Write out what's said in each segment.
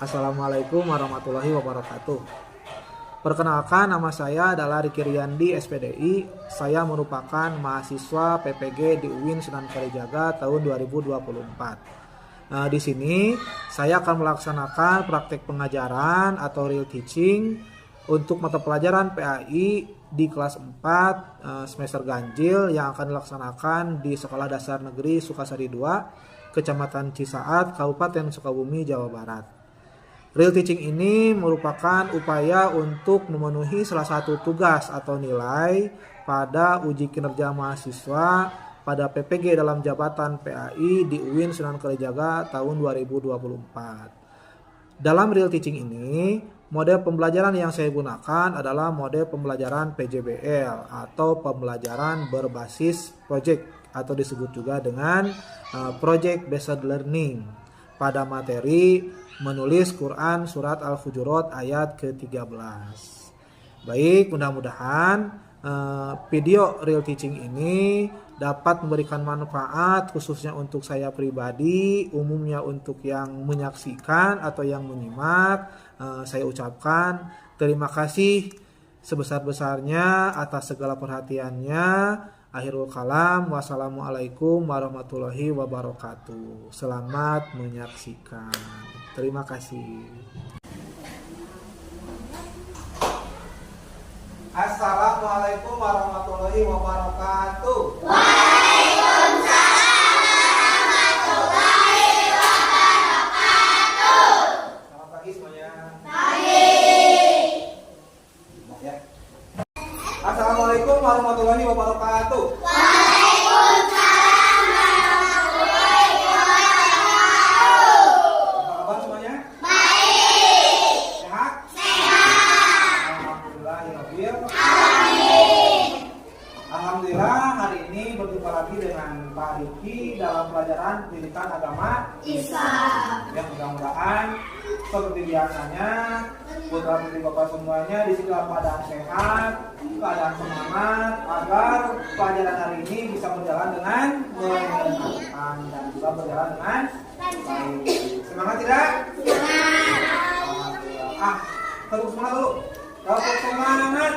Assalamualaikum warahmatullahi wabarakatuh. Perkenalkan, nama saya adalah Riki Riyandi, SPDI. Saya merupakan mahasiswa PPG di UIN Sunan Kalijaga tahun 2024. Di sini saya akan melaksanakan praktek pengajaran atau real teaching untuk mata pelajaran PAI di kelas 4 semester ganjil yang akan dilaksanakan di Sekolah Dasar Negeri Sukasari 2, Kecamatan Cisaat, Kabupaten Sukabumi, Jawa Barat. Real teaching ini merupakan upaya untuk memenuhi salah satu tugas atau nilai pada uji kinerja mahasiswa pada PPG dalam jabatan PAI di UIN Sunan Kalijaga tahun 2024. Dalam real teaching ini, model pembelajaran yang saya gunakan adalah model pembelajaran PJBL atau pembelajaran berbasis project atau disebut juga dengan project based learning pada materi menulis Quran Surat Al-Hujurat ayat ke-13. Baik, mudah-mudahan video real teaching ini dapat memberikan manfaat khususnya untuk saya pribadi, umumnya untuk yang menyaksikan atau yang menyimak. Saya ucapkan terima kasih sebesar-besarnya atas segala perhatiannya. Akhirul kalam, wassalamualaikum warahmatullahi wabarakatuh. Selamat menyaksikan. Terima kasih. Assalamualaikum warahmatullahi wabarakatuh. Waalaikumsalam warahmatullahi wabarakatuh. Selamat pagi semuanya. Pagi. Ya. Assalamualaikum warahmatullahi wabarakatuh. Waalaikumsalam warahmatullahi wabarakatuh. Apa kabar semuanya? Baik. Sehat? Sehat. Alhamdulillahirabbil. Amin. Alhamdulillah, hari ini berjumpa lagi dengan Pak Riki dalam pelajaran pendidikan agama Islam. yang mudah-mudahan seperti biasanya putra putri bapak semuanya di sini dalam keadaan sehat, keadaan semangat agar pelajaran hari ini bisa berjalan dengan menyenangkan dan juga berjalan dengan baik. Semangat tidak? Semangat. Alhamdulillah. Terus semangat dulu. Terus semangat.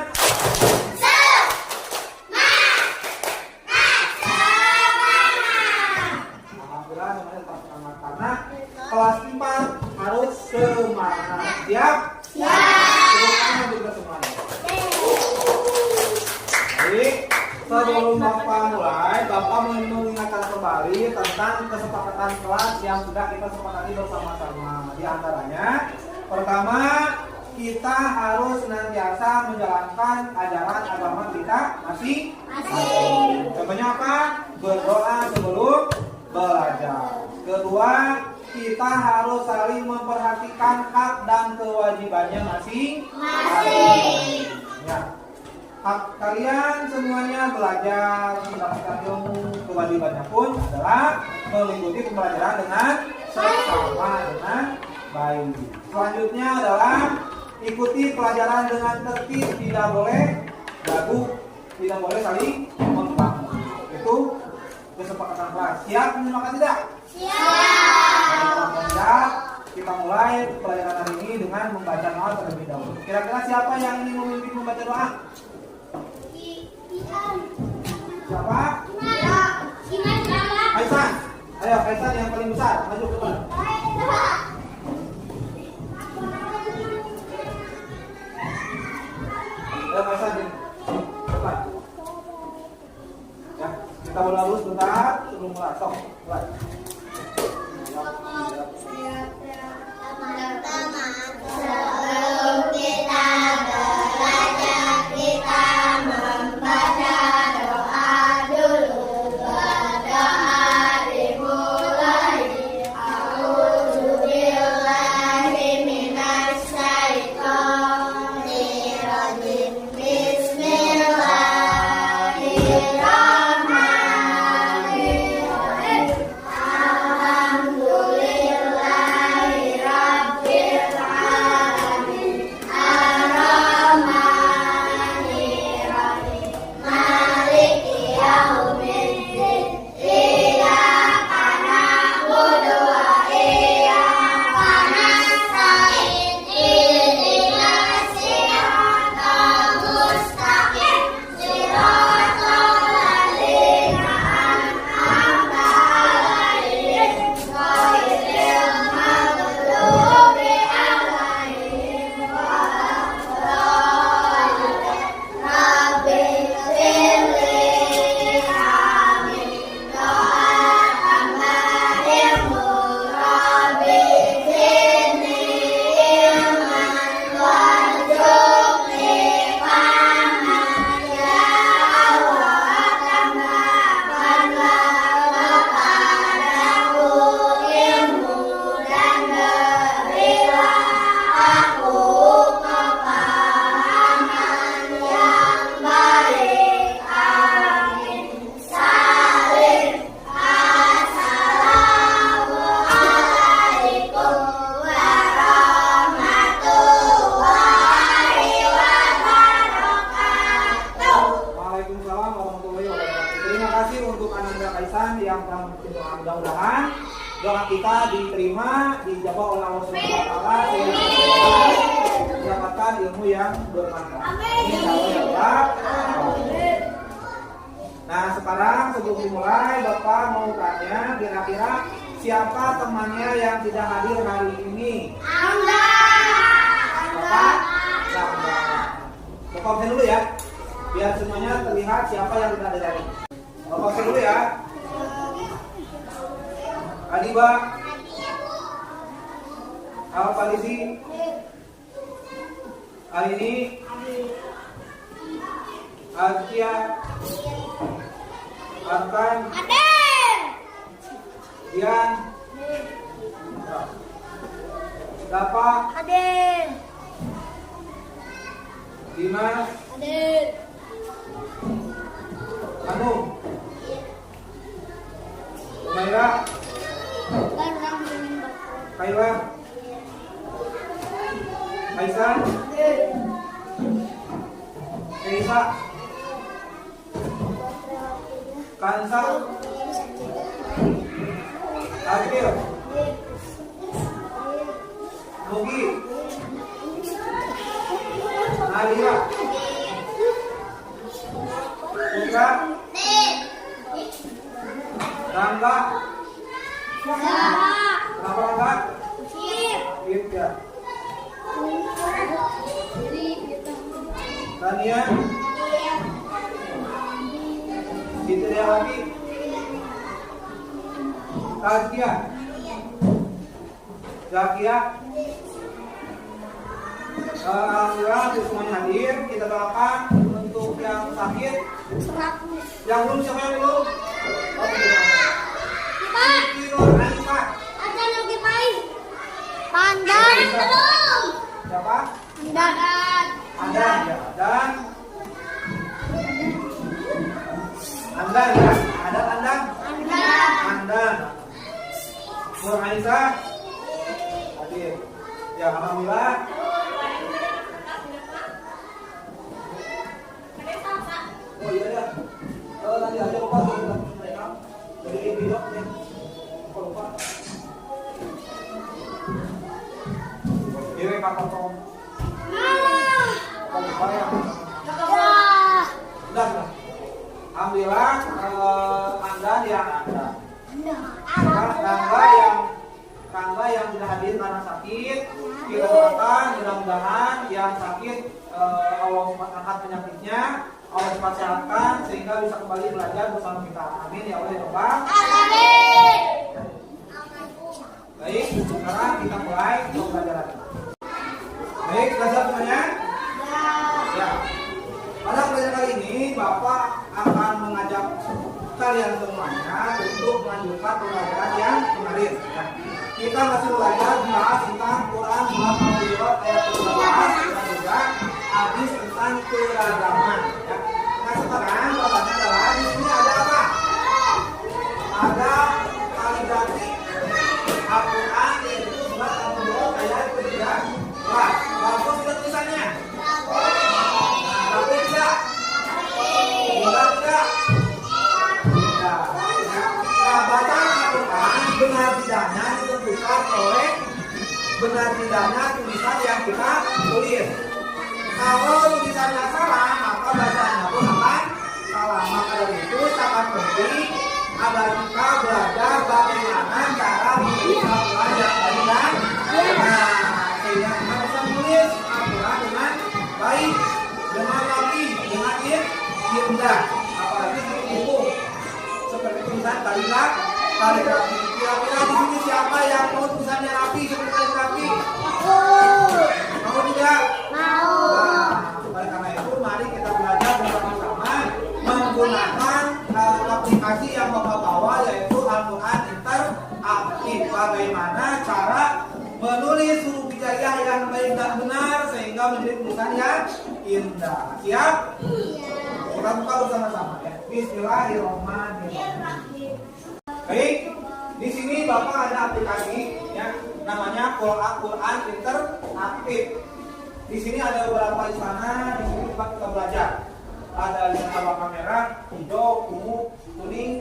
Alhamdulillah semuanya tetap semangat karena kelas 4 harus semangat. Siap? Tepuk tangan juga semuanya. Baik, sebelum Bapak mulai, Bapak mengingatkan kembali tentang kesepakatan kelas yang sudah kita sepakati bersama-sama. Di antaranya, pertama, kita harus senantiasa menjalankan ajaran agama kita masing-masing. Contohnya apa? Berdoa sebelum belajar. Kedua, kita harus saling memperhatikan hak dan kewajibannya masing-masing. Ya. Hak kalian semuanya belajar mendapatkan ilmu, kewajibannya pun adalah mengikuti pembelajaran dengan seksama dengan baik. Selanjutnya adalah ikuti pelajaran dengan tertib, tidak boleh gaduh, tidak boleh saling mengganggu. Itu kesepakatan kelas. Siap menyimak tidak? Siap. Kita mulai pelajaran hari ini dengan membaca doa terlebih dahulu. Kira-kira siapa yang ingin memimpin membaca doa? Siapa? Kaisan. Ayo Kaisan yang paling besar, maju ke depan. Ayo Kaisan depan. Ya, kita berdoa dulu sebentar sebelum mulai. Sok, mulai. Sebelum kita belajar, kita membaca doa dulu. Berdoa dimulai. A'udzubillahi minasyaitonirrajim. Bismillahirrahmanirrahim. Ihsan yang telah berdoa. Mudah-mudahan doa kita diterima, dijawab oleh Allah Subhanahu wa taala sehingga kita mendapatkan ilmu yang bermanfaat. Amin ya Allah. Nah, sekarang sebelum dimulai Bapak mau tanya kira-kira siapa temannya yang tidak hadir hari ini? Bapak? Bapak absen dulu ya. Biar semuanya terlihat siapa yang tidak hadir hari ini. Bapak absen dulu ya. Adiba, Al-Falisi, Alini, Alkia, Arkan, Dian, Dapa, Dimas, Anu, Maira, Kayla, Aisyah, Kaisa, Kansa, Akil, Mugi, Nadia, Putra, Rangga, kenapa Rangga? Sip ya. Tania, itu dia lagi. Tazkia, Zakia. Alhamdulillah semuanya hadir. Kita doakan untuk yang sakit. Yang belum, siapa yang belum? Siapa? Andan ya, Andan ya, Andan. Nur Aisyah hadir. Ya, alhamdulillah. Oh iya ya. Nanti aja Bapak mereka dari video ya. Lupa. Ini Kakak Tom. Udah. Alhamdulillah Anda yang ada. Tangga yang tidak hadir karena sakit, kita doakan mudah-mudahan yang sakit Allah angkat penyakitnya, Allah cepat sehatkan sehingga bisa kembali belajar bersama kita. Amin ya Allah ya Rabbal. Amin. Baik, sekarang kita mulai pembelajaran. Baik, belajar semuanya? Ya. Pada pelajaran kali ini Bapak akan mengajak kalian semuanya untuk melanjutkan pembelajaran yang kemarin. Ya. Kita masih belajar bahas tentang Quran Surat Al-Baqarah ayat 13 dan juga hadis tentang keragaman. Ya. Nah sekarang pertanyaannya adalah di sini ada apa? Ada kaligrafi Al-Quran yaitu Surat Al-Baqarah ayat 13. Bagus sudah tulisannya. Bagus tidak? Tidak. Nah, bacaan Al-Quran benar tidaknya ditentukan oleh benar tidaknya tulisan yang kita tulis. Kalau tulisannya salah, maka bacaannya pun akan salah. Maka dari itu sangat penting agar kita belajar bagaimana cara menulis Al-Quran yang baik dan benar. Sehingga kita bisa menulis Al-Quran dengan baik, dengan rapi, dengan indah. Apalagi buku seperti tulisan kaligrafi. Kira-kira di sini siapa yang mau tulisannya rapi seperti kaligrafi? Mau tidak? Mau. Nah, oleh karena itu mari kita belajar bersama-sama menggunakan aplikasi yang Bapak bawa yaitu Al-Quran Interaktif. Bagaimana cara menulis huruf hijaiyah yang baik dan benar sehingga menjadi tulisan yang indah. Siap? Kita buka bersama-sama ya. Bismillahirrahmanirrahim. Baik, di sini Bapak ada aplikasi ya, namanya Quran Interaktif. Di sini ada beberapa istana, di sini kita belajar. ada 5 warna merah, hijau, ungu, kuning,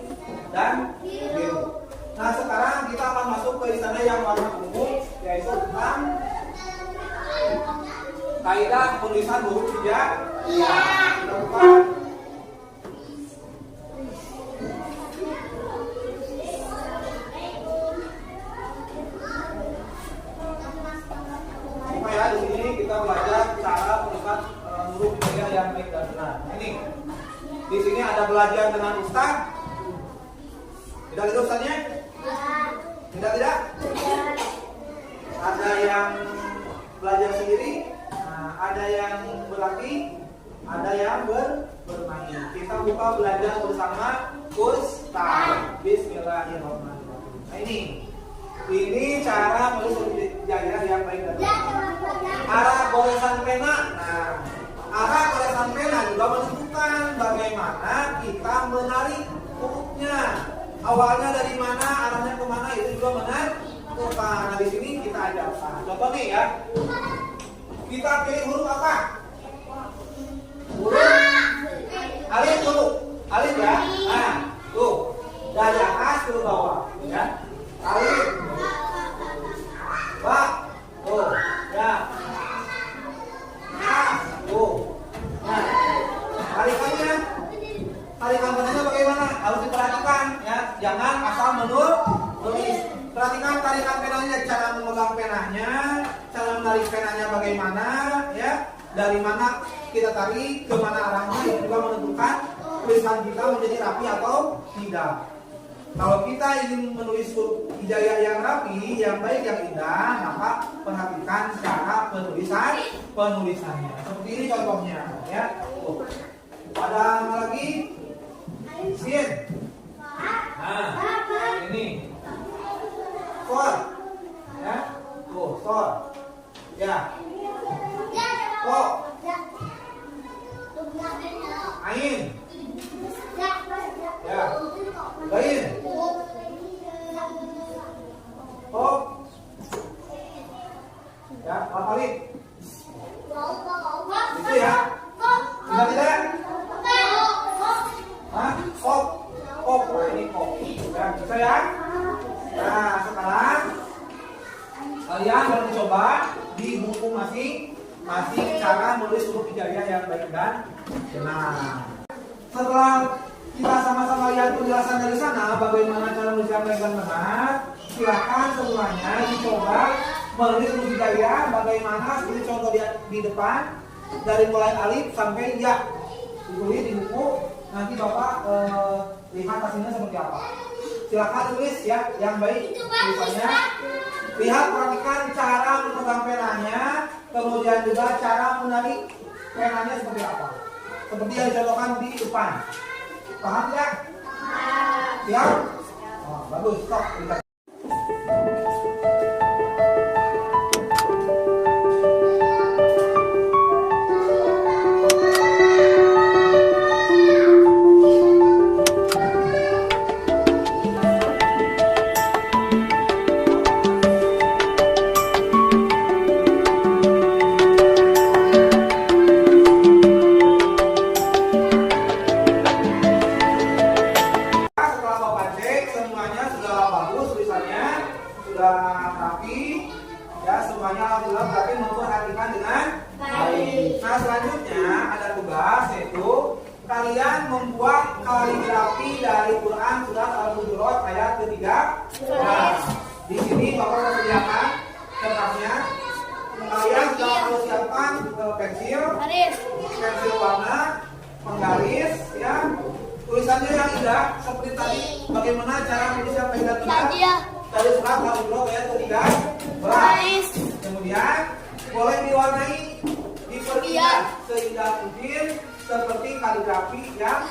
dan biru. Nah sekarang kita akan masuk ke istana yang warna ungu, yaitu tentang kaidah penulisan huruf hijaiyah. Kita buka. Ya, di sini kita belajar cara penulisan huruf hijaiyah yang baik dan benar. Nah, ini di sini ada belajar dengan Ustaz. Tidak ada Ustaznya? Tidak. Ada yang belajar sendiri, nah, ada yang berlatih, ada yang bermain. Kita buka belajar bersama Ustaz. Bismillahirrahmanirrahim. Nah, ini cara menulis huruf hijaiyah yang baik dan benar. Arah goresan pena. Nah, arah goresan pena juga menentukan bagaimana kita menarik hurufnya. Awalnya dari mana, arahnya kemana, itu juga menentukan. Nah, di sini kita ajarkan. Contoh nih ya. Kita pilih huruf apa? Huruf alif dulu. Alif ya. Nah, tuh. Dari atas ke bawah, ya. Alif. Ba. Tuh. Ya. A. Tuh. Nah, tarikan penanya bagaimana? Harus diperhatikan ya. Jangan asal menulis. Perhatikan tarikan penanya, cara memegang penanya, cara menarik penanya bagaimana ya. Dari mana kita tarik, ke mana arahnya, itu juga menentukan tulisan kita menjadi rapi atau tidak. Kalau kita ingin menulis huruf hijaiyah yang rapi, yang baik, yang indah, maka perhatikan cara penulisannya. Seperti ini contohnya, ya. Tuh. Ada apa lagi? Sin. Nah, ini. Sol. Ya. Tuh, sol. Ya. Ko. Ain. Ya. Gain. Kop. Ya, alif. Itu ya. Tidak. Hah? Kop. Nah, ini kop. Ya, bisa ya. Nah, sekarang kalian boleh mencoba di buku masing-masing cara menulis huruf hijaiyah yang baik dan benar. Setelah kita sama-sama lihat penjelasan dari sana bagaimana cara menulis yang baik dan benar, silakan semuanya dicoba menulis huruf hijaiyah bagaimana seperti contoh di depan dari mulai alif sampai ya. Ditulis di buku, nanti Bapak lihat hasilnya seperti apa. Silakan tulis ya yang baik tulisannya. Lihat, perhatikan cara memegang penanya, kemudian juga cara menarik penanya seperti apa. Seperti yang dicontohkan di depan. Paham tidak? Siap? Oh, bagus, stop. Kalian membuat kaligrafi dari Quran surat Al-Hujurat ayat ketiga. Nah, di sini Bapak sediakan kertasnya. Kalian sudah harus siapkan pensil warna, penggaris, ya. Tulisannya yang indah seperti tadi. Bagaimana cara menulis yang baik dan benar? Dari surat Al-Hujurat ayat ketiga. Kemudian boleh diwarnai, diperindah seindah mungkin. Seperti kaligrafi yang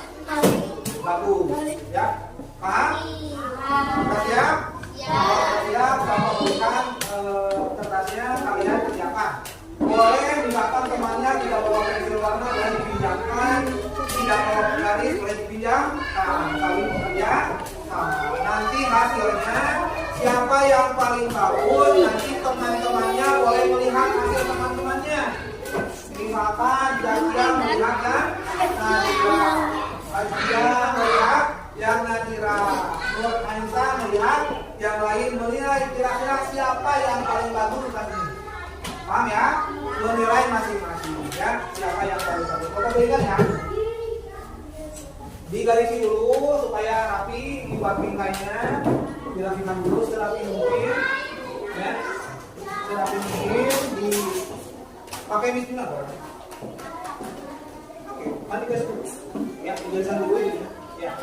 bagus, ya. Paham? Sudah siap? Siap, sama berikan kertasnya kalian kerjakan. Boleh misalkan temannya tidak bawa pensil warna, boleh dipinjamkan. Tidak bawa penggaris, boleh dipinjamkan. Kalian bekerja sama. Nanti hasilnya siapa yang paling bagus, nanti teman-temannya boleh melihat hasil teman-temannya. Misalkan dia melihat kan, nah Asia melihat yang Nadira. Nur Ainsa melihat yang lain menilai. Kira-kira siapa yang paling bagus tadi? Paham ya? Menilai masing-masing ya. Siapa yang paling bagus? Kita berikan ya. Digarisi dulu supaya rapi, dibuat bingkainya, dirapikan dulu serapi mungkin, ya, serapi mungkin, pakai bismillah. Oke, mari guys, ya, dijelasan dulu ini, ya,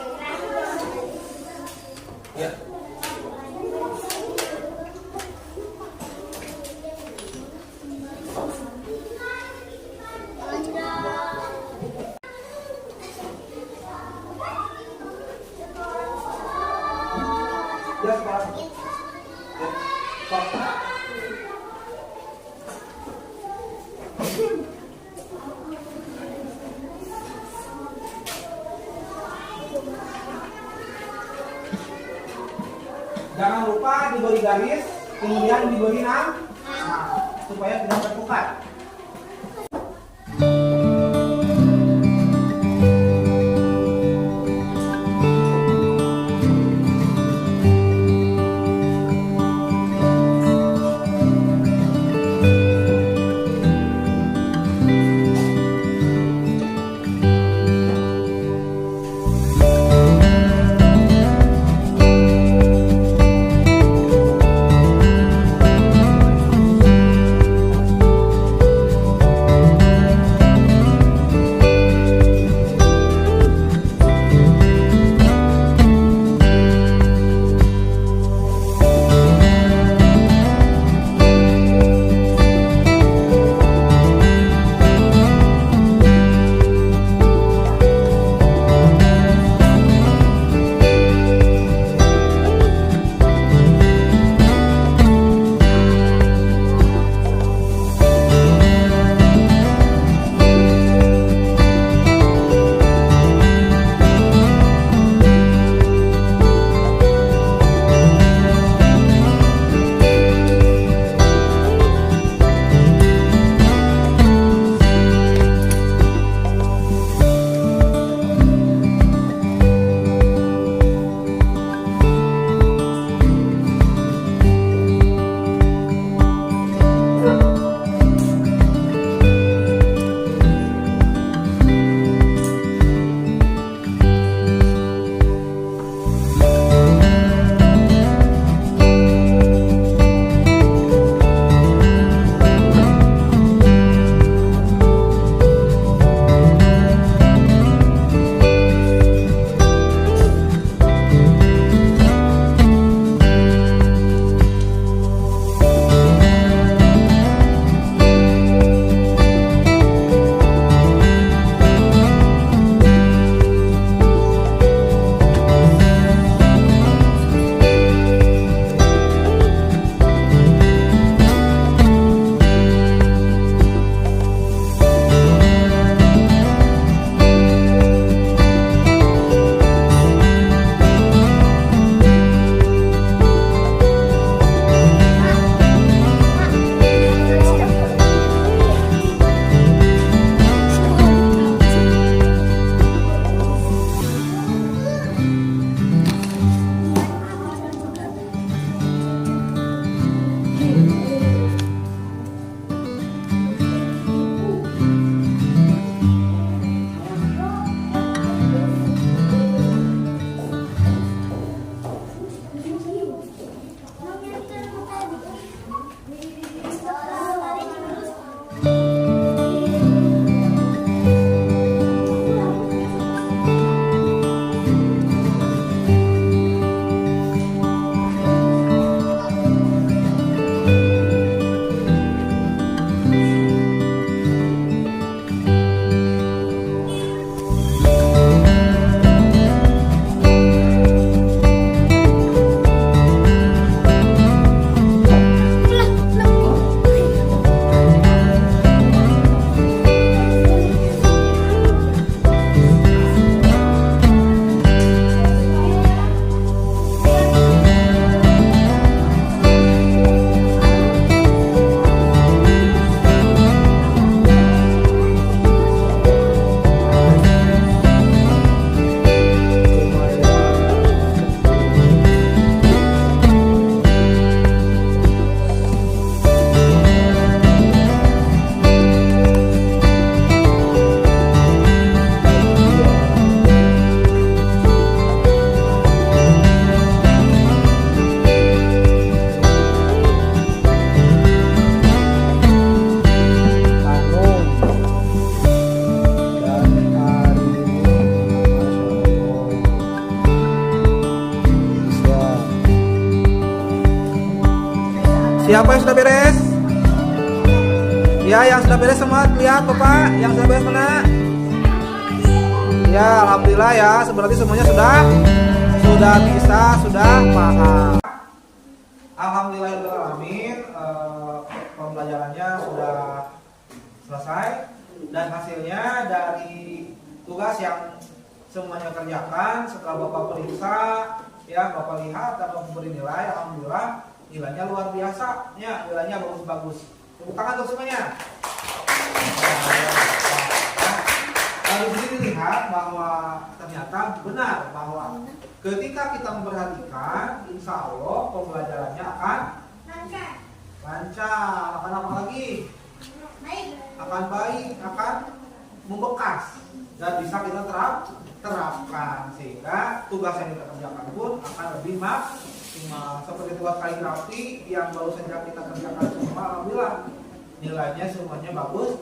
ya. Ya, Pak. Ya, Pak. Jangan lupa diberi garis, kemudian diberi nama, supaya tidak tertukar. Siapa yang sudah beres? Ya, yang sudah beres semua lihat Bapak, yang sudah beres mana? Ya, alhamdulillah ya, berarti semuanya sudah bisa, sudah paham. Alhamdulillahirrahmanirrahim, pembelajarannya sudah selesai dan hasilnya dari tugas yang semuanya kerjakan setelah Bapak periksa, ya Bapak lihat dan Bapak beri nilai, alhamdulillah nilainya luar biasa, ya nilainya bagus-bagus. Tepuk tangan untuk semuanya. Lalu di sini lihat bahwa ternyata benar bahwa ketika kita memperhatikan, insya Allah pembelajarannya akan lancar, akan apa lagi? Akan baik, akan membekas dan bisa kita terapkan sehingga tugas yang kita kerjakan pun akan lebih maksimal. Seperti tugas kaligrafi yang baru saja kita kerjakan semua, alhamdulillah nilainya semuanya bagus.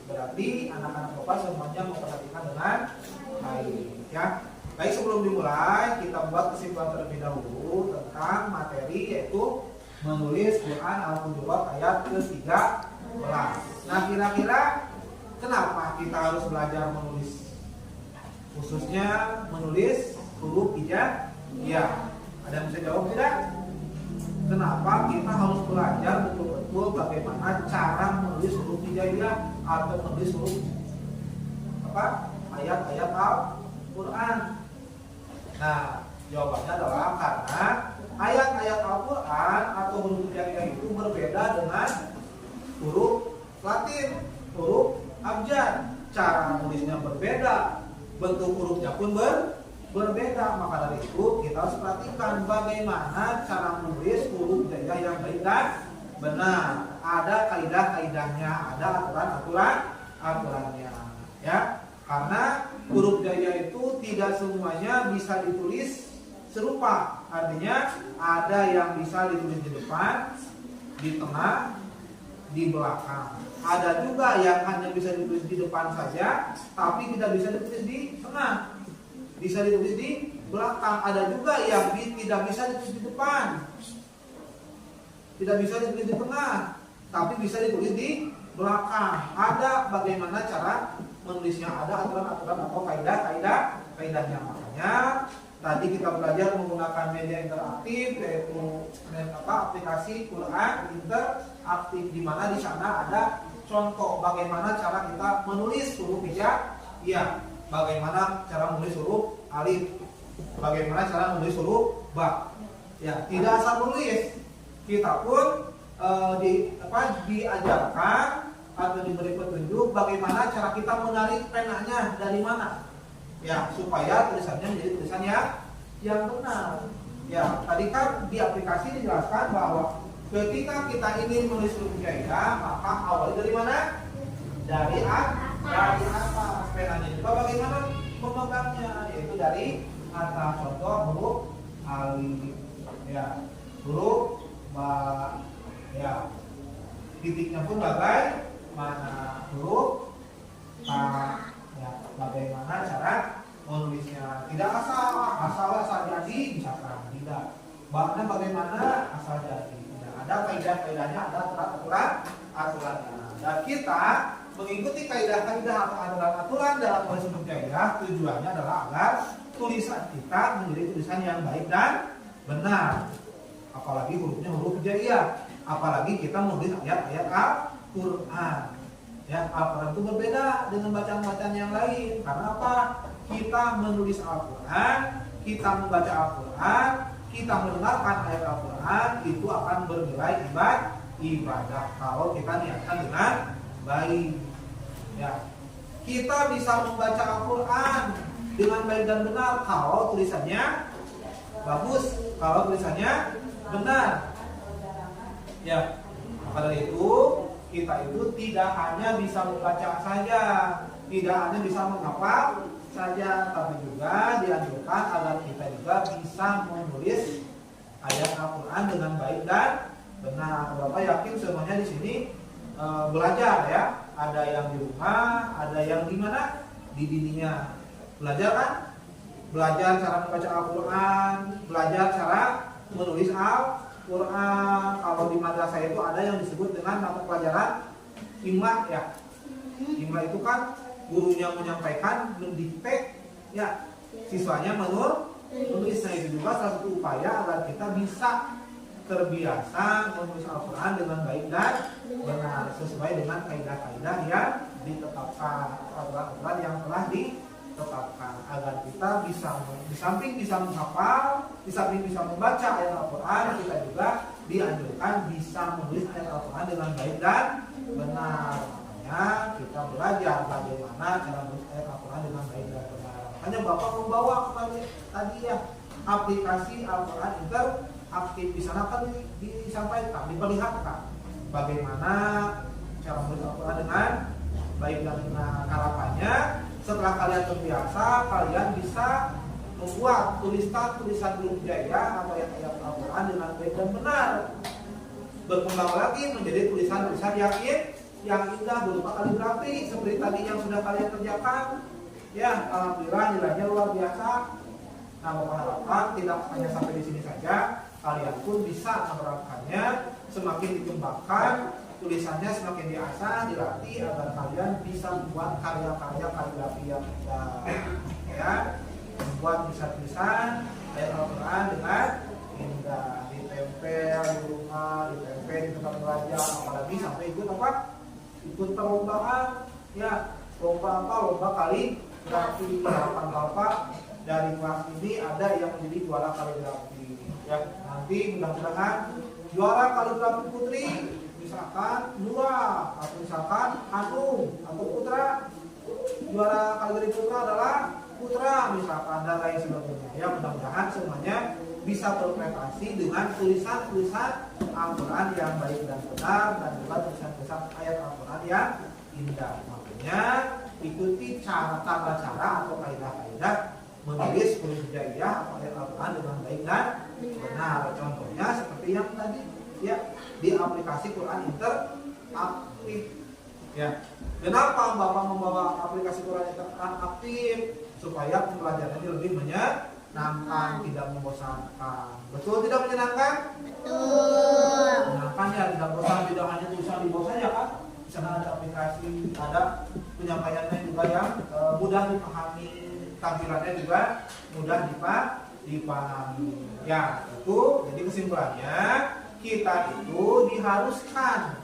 Berarti anak-anak Bapak semuanya memperhatikan dengan baik, ya. Baik, sebelum dimulai kita buat kesimpulan terlebih dahulu tentang materi yaitu menulis Quran Al-Hujurat ayat ke-13. Nah, kira-kira kenapa kita harus belajar menulis? Khususnya menulis huruf hijaiyah. Ada yang bisa jawab tidak? Kenapa kita harus belajar betul-betul bagaimana cara menulis huruf hijaiyah atau menulis huruf ayat-ayat Al-Quran? Nah, jawabannya adalah karena ayat-ayat Al-Quran atau huruf hijaiyah itu berbeda dengan huruf Latin, huruf abjad. Cara nulisnya berbeda, bentuk hurufnya pun berbeda. Maka dari itu kita harus perhatikan bagaimana cara menulis huruf hijaiyah yang baik dan benar. Ada kaidah-kaidahnya, ada aturan-aturannya, ya. Karena huruf hijaiyah itu tidak semuanya bisa ditulis serupa. Artinya ada yang bisa ditulis di depan, di tengah, di belakang. Ada juga yang hanya bisa ditulis di depan saja, tapi tidak bisa ditulis di tengah. Bisa ditulis di belakang. Ada juga yang tidak bisa ditulis di depan, tidak bisa ditulis di tengah, tapi bisa ditulis di belakang. Ada bagaimana cara menulisnya, ada aturan-aturan atau kaidahnya. Makanya tadi kita belajar menggunakan media interaktif yaitu aplikasi Quran interaktif, di mana di sana ada contoh bagaimana cara kita menulis huruf hijaiyah, bagaimana cara menulis huruf alif, bagaimana cara menulis huruf ba. Ya, tidak asal menulis. Kita pun diajarkan atau diberi petunjuk bagaimana cara kita menarik penanya dari mana, ya, supaya tulisannya menjadi tulisan yang benar. Ya, tadi kan di aplikasi dijelaskan bahwa ketika kita ingin menulis huruf hijaiyah, maka awalnya dari mana? Dari atas. Penanya juga bagaimana memegangnya, yaitu dari atas. Contoh huruf alif, ya, huruf ba, ya, titiknya pun bagaimana, huruf a, ya, bagaimana cara menulisnya. Tidak asal jadi misalkan, tidak. Bahkan bagaimana asal jadi. Tidak. Ada kaidah-kaidahnya, ada aturan-aturannya. Dan kita mengikuti kaidah-kaidah atau aturan-aturan dalam menulis huruf hijaiyah, tujuannya adalah agar tulisan kita menjadi tulisan yang baik dan benar. Apalagi hurufnya huruf hijaiyah, apalagi kita menulis ayat-ayat Al-Quran. Ya, Al-Quran itu berbeda dengan bacaan-bacaan yang lain. Karena apa? Kita menulis Al-Quran, kita membaca Al-Quran, kita mendengarkan ayat Al-Quran, itu akan bernilai ibadah kalau kita niatkan dengan baik. Ya, kita bisa membaca Al-Quran dengan baik dan benar kalau tulisannya bagus, kalau tulisannya benar. Ya, maka dari itu kita itu tidak hanya bisa membaca saja, tidak hanya bisa menghafal saja, tapi juga dianjurkan agar kita juga bisa menulis ayat Al-Quran dengan baik dan benar. Bapak yakin semuanya di sini belajar ya? Ada yang di rumah, ada yang di mana? Di dininya. Belajar kan? Belajar cara membaca Al-Quran, belajar cara menulis Quran. Kalau di madrasah itu ada yang disebut dengan mata pelajaran imla ya. Imla itu kan gurunya menyampaikan, mendikte ya, siswanya menulis. Nah itu juga salah satu upaya agar kita bisa terbiasa menulis Al-Quran dengan baik dan benar sesuai dengan kaidah-kaidah yang ditetapkan, aturan-aturan yang telah ditetapkan, agar kita bisa di samping bisa menghafal, di samping bisa membaca ayat Al-Quran, kita juga dianjurkan bisa menulis ayat Al-Quran dengan baik dan benar. Makanya kita belajar bagaimana cara menulis ayat Al-Quran dengan baik dan benar. Makanya Bapak membawa tadi ya aplikasi Al-Quran interaktif. Di sana kan disampaikan, diperlihatkan bagaimana cara menulis Al-Quran dengan baik dan benar. Harapannya setelah kalian terbiasa, kalian bisa membuat tulisan huruf hijaiyah atau ayat-ayat Al-Quran dengan baik dan benar. Berkembang lagi menjadi tulisan-tulisan yang indah berupa kaligrafi seperti tadi yang sudah kalian kerjakan. Ya, alhamdulillah nilainya luar biasa. Nah, Bapak harapkan tidak hanya sampai di sini saja, kalian pun bisa menerapkannya, semakin dikembangkan, tulisannya semakin diasah, dilatih agar kalian bisa membuat karya-karya kaligrafi yang indah. Ya, membuat tulisan-tulisan ayat Al-Quran dengan indah, ditempel di rumah, ditempel di tempat belajar, apalagi sampai ikut apa? Ikut perlombaan, ya, lomba kaligrafi. Harapan Bapak dari kelas ini ada yang menjadi juara kaligrafi. Ya, nanti mudah-mudahan juara kaligrafi putri misalkan Nura, atau misalkan Anung atau Putra. Juara kaligrafi putra adalah Putra misalkan, dan lain sebagainya. Ya, mudah-mudahan semuanya bisa berprestasi dengan tulisan-tulisan Al-Quran yang baik dan benar, dan juga tulisan-tulisan ayat Al-Quran yang indah. Makanya ikuti tata cara atau kaidah-kaidah menulis huruf hijaiyah atau ayat Al-Quran dengan baik dan benar. Contohnya seperti yang tadi ya, di aplikasi Quran interaktif. Ya, kenapa Bapak membawa aplikasi Quran interaktif? Supaya pembelajarannya lebih menyenangkan, tidak membosankan. Betul tidak menyenangkan? Betul. Menyenangkan ya, tidak bosan, tidak hanya tulisan di bawah saja kan? Di sana ada aplikasi, ada penyampaiannya juga yang mudah dipahami, tampilannya juga mudah dipahami. Ya, itu jadi kesimpulannya kita itu diharuskan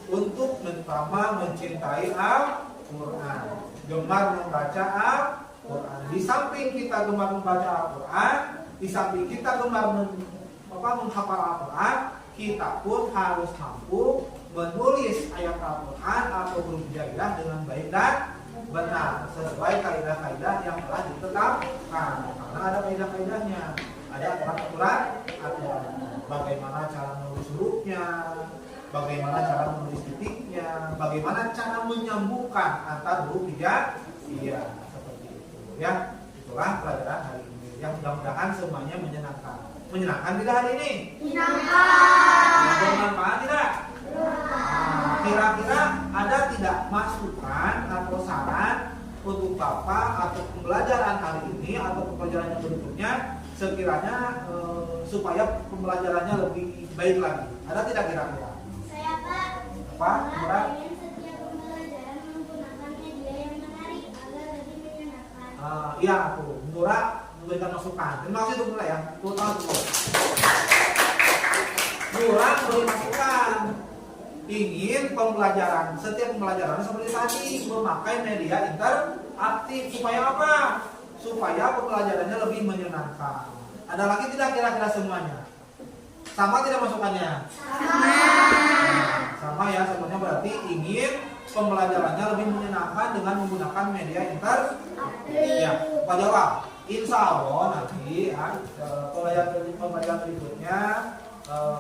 untuk pertama mencintai Al-Quran, gemar membaca Al-Quran. Di samping kita gemar membaca Al-Quran, di samping kita gemar menghafal Al-Quran, kita pun harus mampu menulis ayat Al-Quran atau huruf hijaiyah dengan baik dan benar sesuai kaidah-kaidah yang telah ditetapkan. Karena ada kaidah-kaidahnya, ada aturan bagaimana cara menulis hurufnya, bagaimana cara menulis titiknya, bagaimana cara menyambungkan antar huruf hijaiyah, seperti itu. Ya, itulah pelajaran hari ini. Yang mudah-mudahan semuanya menyenangkan. Menyenangkan tidak hari ini? Menyenangkan. Bermanfaat tidak? Nah, kira-kira ada tidak masukan atau saran untuk Bapak atau pembelajaran hari ini atau pembelajaran yang berikutnya sekiranya supaya pembelajarannya lebih baik lagi? Ada tidak kira-kira? Saya Pak. Pak, Bapak ingin setiap pembelajaran menggunakan media yang menarik agar lebih menyenangkan. Iya, tuh, Nura memberikan masukan. Terima kasih untuk Nura ya. Nura memberi masukan. Ingin pembelajaran, setiap pembelajaran seperti tadi memakai media interaktif supaya apa? Supaya pembelajarannya lebih menyenangkan. Ada lagi tidak kira-kira semuanya? Sama tidak masukannya? Sama ya, semuanya berarti ingin pembelajarannya lebih menyenangkan dengan menggunakan media interaktif. Ya, Pak jawab. Insya Allah nanti ya, pembelajaran berikutnya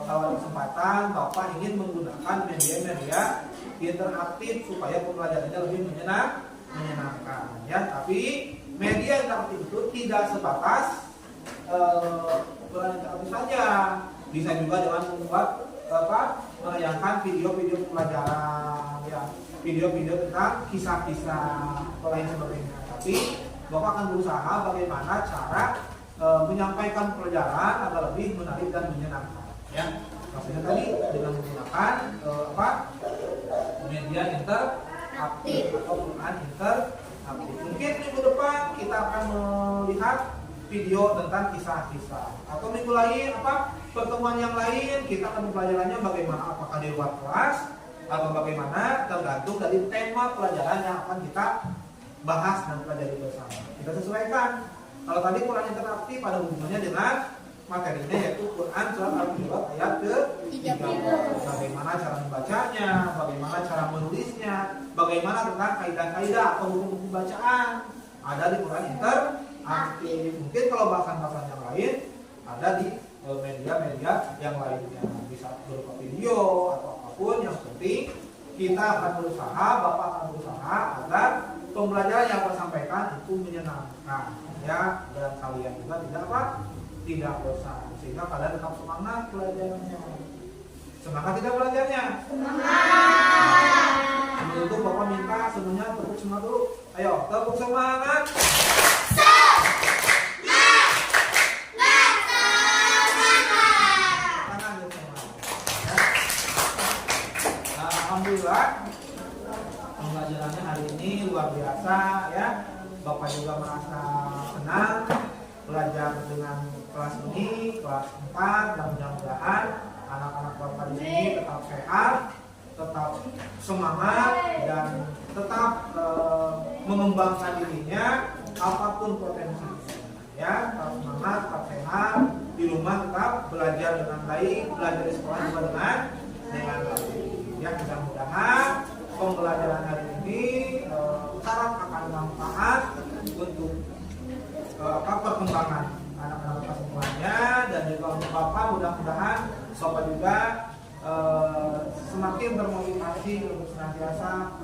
kalau ada kesempatan Bapak ingin menggunakan media-media interaktif supaya pembelajarannya lebih menyenangkan ya. Tapi media interaktif itu tidak sebatas pembelajaran interaktif saja, bisa juga dengan membuat menayangkan video-video pembelajaran ya, video-video tentang kisah-kisah atau lain sebagainya. Tapi Bapak akan berusaha bagaimana cara menyampaikan pelajaran agar lebih menarik dan menyenangkan. Ya, maksudnya tadi dengan menggunakan media interaktif atau Quran interaktif. Mungkin minggu depan kita akan melihat video tentang kisah-kisah, atau minggu lain pertemuan yang lain kita akan mempelajarinya bagaimana, apakah di luar kelas atau bagaimana, tergantung dari tema pelajaran yang akan kita bahas dan pelajari bersama. Kita sesuaikan. Kalau tadi Quran interaktif pada hubungannya dengan materinya, yaitu Quran surat Al-Hujurat ayat ke-13. Bagaimana cara membacanya, bagaimana cara menulisnya, bagaimana tentang kaidah-kaidah atau hukum-hukum bacaan, ada di Quran interaktif. Mungkin kalau bahasan-bahasan yang lain ada di media-media yang lainnya, bisa berupa video atau apapun. Yang penting kita akan berusaha, Bapak akan berusaha agar pembelajaran yang Bapak sampaikan itu menyenangkan, ya, dan kalian juga tidak bosan, sehingga kalian tetap semangat belajarnya. Semangat tidak belajarnya? Semangat. Sebelum itu Bapak minta semuanya tepuk semangat dulu. Ayo, tepuk semangat. Alhamdulillah, pembelajarannya hari ini luar biasa, ya. Bapak juga merasa senang belajar dengan kelas ini, kelas 4, dan mudah-mudahan anak-anak Bapak di sini tetap sehat, tetap semangat, dan tetap mengembangkan dirinya apapun potensi. Ya, tetap semangat, tetap sehat, di rumah tetap belajar dengan baik, belajar di sekolah juga dengan baik. Ya, mudah-mudahan pembelajaran hari ini syarat akan manfaat untuk perkembangan anak-anak semuanya, dan juga untuk Bapak mudah-mudahan Bapak juga semakin termotivasi untuk senantiasa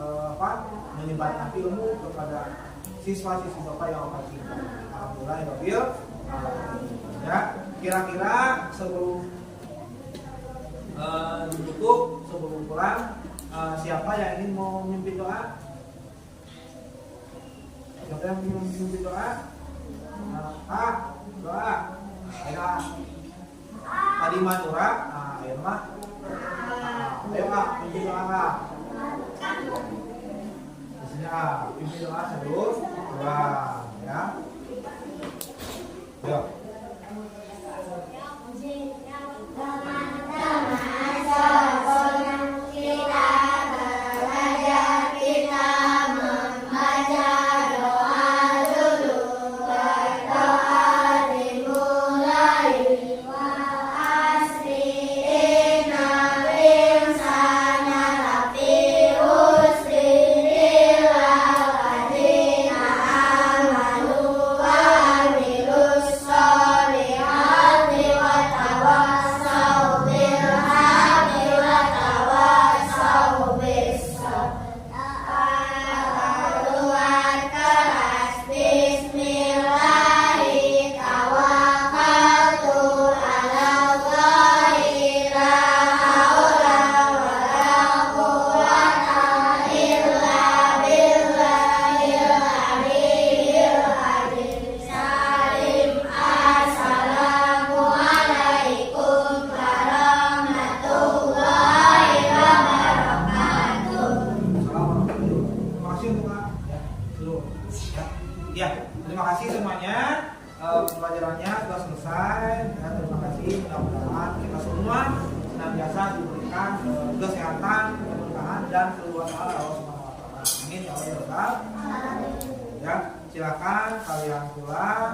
menyebarkan ilmu kepada siswa-siswi Bapak yang Bapak cinta. Alhamdulillah, ya. Kira-kira sebelum ditutup, sebelum pulang, siapa yang ingin mau memimpin doa? Siapa yang ingin memimpin doa? Doa. Ayo. Tadi Madura, ayo mah. Ayo memimpin doa. Di sini memimpin doa 1, 2, ya. Yo. Terima kasih semuanya, pembelajarannya sudah selesai. Ya, terima kasih, mudah-mudahan kita semua senantiasa diberikan kesehatan, keberkahan, dan keluasan Allah Subhanahu wa Ta'ala. Amin ya Allah. Ya, silakan kalian pulang,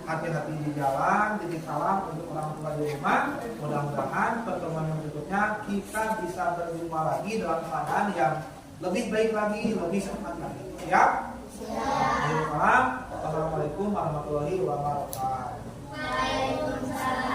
hati-hati di jalan, titip salam untuk orang tua di rumah. Mudah-mudahan pertemuan yang berikutnya kita bisa berjumpa lagi dalam keadaan yang lebih baik lagi, lebih semangat lagi. Siap? Siap. Assalamualaikum warahmatullahi wabarakatuh. Waalaikumsalam.